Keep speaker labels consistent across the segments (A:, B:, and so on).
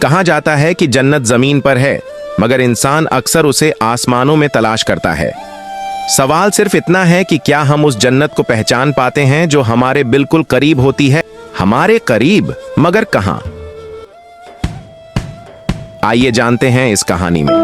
A: कहा जाता है कि जन्नत जमीन पर है, मगर इंसान अक्सर उसे आसमानों में तलाश करता है। सवाल सिर्फ इतना है कि क्या हम उस जन्नत को पहचान पाते हैं जो हमारे बिल्कुल करीब होती है। हमारे करीब, मगर कहां? आइए जानते हैं इस कहानी में।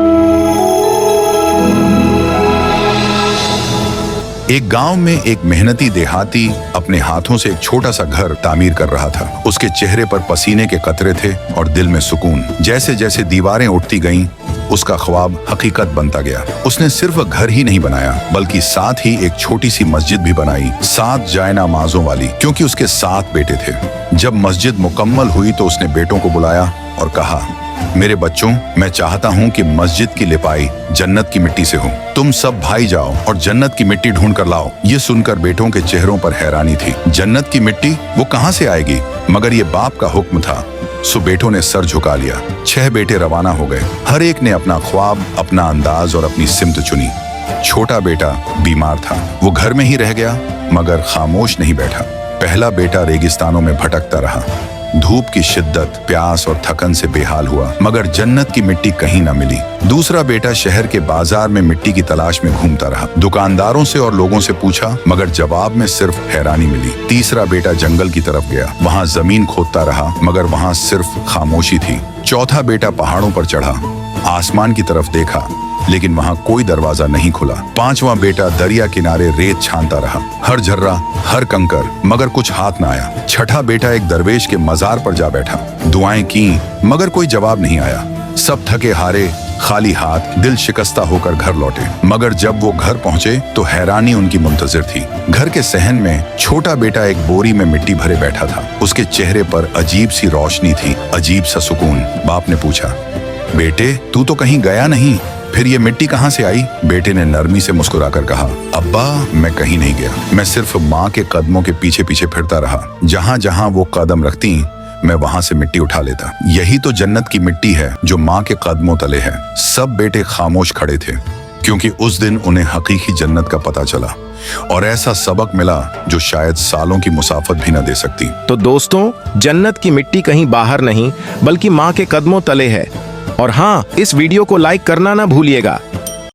B: एक गांव में एक मेहनती देहाती अपने हाथों से एक छोटा सा घर तामीर कर रहा था। उसके चेहरे पर पसीने के कतरे थे और दिल में सुकून। जैसे जैसे दीवारें उठती गईं, उसका ख्वाब हकीकत बनता गया। उसने सिर्फ घर ही नहीं बनाया, बल्कि साथ ही एक छोटी सी मस्जिद भी बनाई, 7 जायनामाज़ों वाली, क्योंकि उसके 7 बेटे थे। जब मस्जिद मुकम्मल हुई तो उसने बेटों को बुलाया और कहा, मेरे बच्चों, मैं चाहता हूँ कि मस्जिद की लिपाई जन्नत की मिट्टी से हो। तुम सब भाई जाओ और जन्नत की मिट्टी ढूंढ कर लाओ। ये सुनकर बेटों के चेहरों पर हैरानी थी। जन्नत की मिट्टी वो कहाँ से आएगी? मगर ये बाप का हुक्म था, सो बेटों ने सर झुका लिया। 6 बेटे रवाना हो गए। हर एक ने अपना ख्वाब, अपना अंदाज और अपनी सिमत चुनी। छोटा बेटा बीमार था, वो घर में ही रह गया, मगर खामोश नहीं बैठा। पहला बेटा रेगिस्तानों में भटकता रहा, धूप की शिद्दत, प्यास और थकन से बेहाल हुआ, मगर जन्नत की मिट्टी कहीं न मिली। दूसरा बेटा शहर के बाजार में मिट्टी की तलाश में घूमता रहा। दुकानदारों से और लोगों से पूछा, मगर जवाब में सिर्फ हैरानी मिली। तीसरा बेटा जंगल की तरफ गया, वहाँ जमीन खोदता रहा, मगर वहाँ सिर्फ खामोशी थी। चौथा बेटा पहाड़ों पर चढ़ा, आसमान की तरफ देखा, लेकिन वहाँ कोई दरवाजा नहीं खुला। 5वां बेटा दरिया किनारे रेत छानता रहा, हर झर्रा, हर कंकर, मगर कुछ हाथ न आया। छठा बेटा एक दरवेश के मजार पर जा बैठा, दुआएं की, मगर कोई जवाब नहीं आया। सब थके हारे, खाली हाथ, दिल शिकस्ता होकर घर लौटे। मगर जब वो घर पहुंचे तो हैरानी उनकी मुंतजिर थी। घर के सहन में छोटा बेटा एक बोरी में मिट्टी भरे बैठा था। उसके चेहरे पर अजीब सी रोशनी थी, अजीब सा सुकून। बाप ने पूछा, बेटे, तू तो कहीं गया नहीं, फिर ये मिट्टी कहाँ से आई? बेटे ने नरमी से मुस्कुराकर कहा, अब्बा, मैं कहीं नहीं गया, मैं सिर्फ माँ के कदमों के पीछे पीछे फिरता रहा। जहाँ जहाँ वो कदम रखती, मैं वहाँ से मिट्टी उठा लेता। यही तो जन्नत की मिट्टी है जो माँ के कदमों तले है। सब बेटे खामोश खड़े थे, क्योंकि उस दिन उन्हें हकीकी जन्नत का पता चला और ऐसा सबक मिला जो शायद सालों की मुसाफत भी न दे सकती।
A: तो दोस्तों, जन्नत की मिट्टी कहीं बाहर नहीं, बल्कि माँ के कदमों तले है। और हाँ, इस वीडियो को लाइक करना ना भूलिएगा।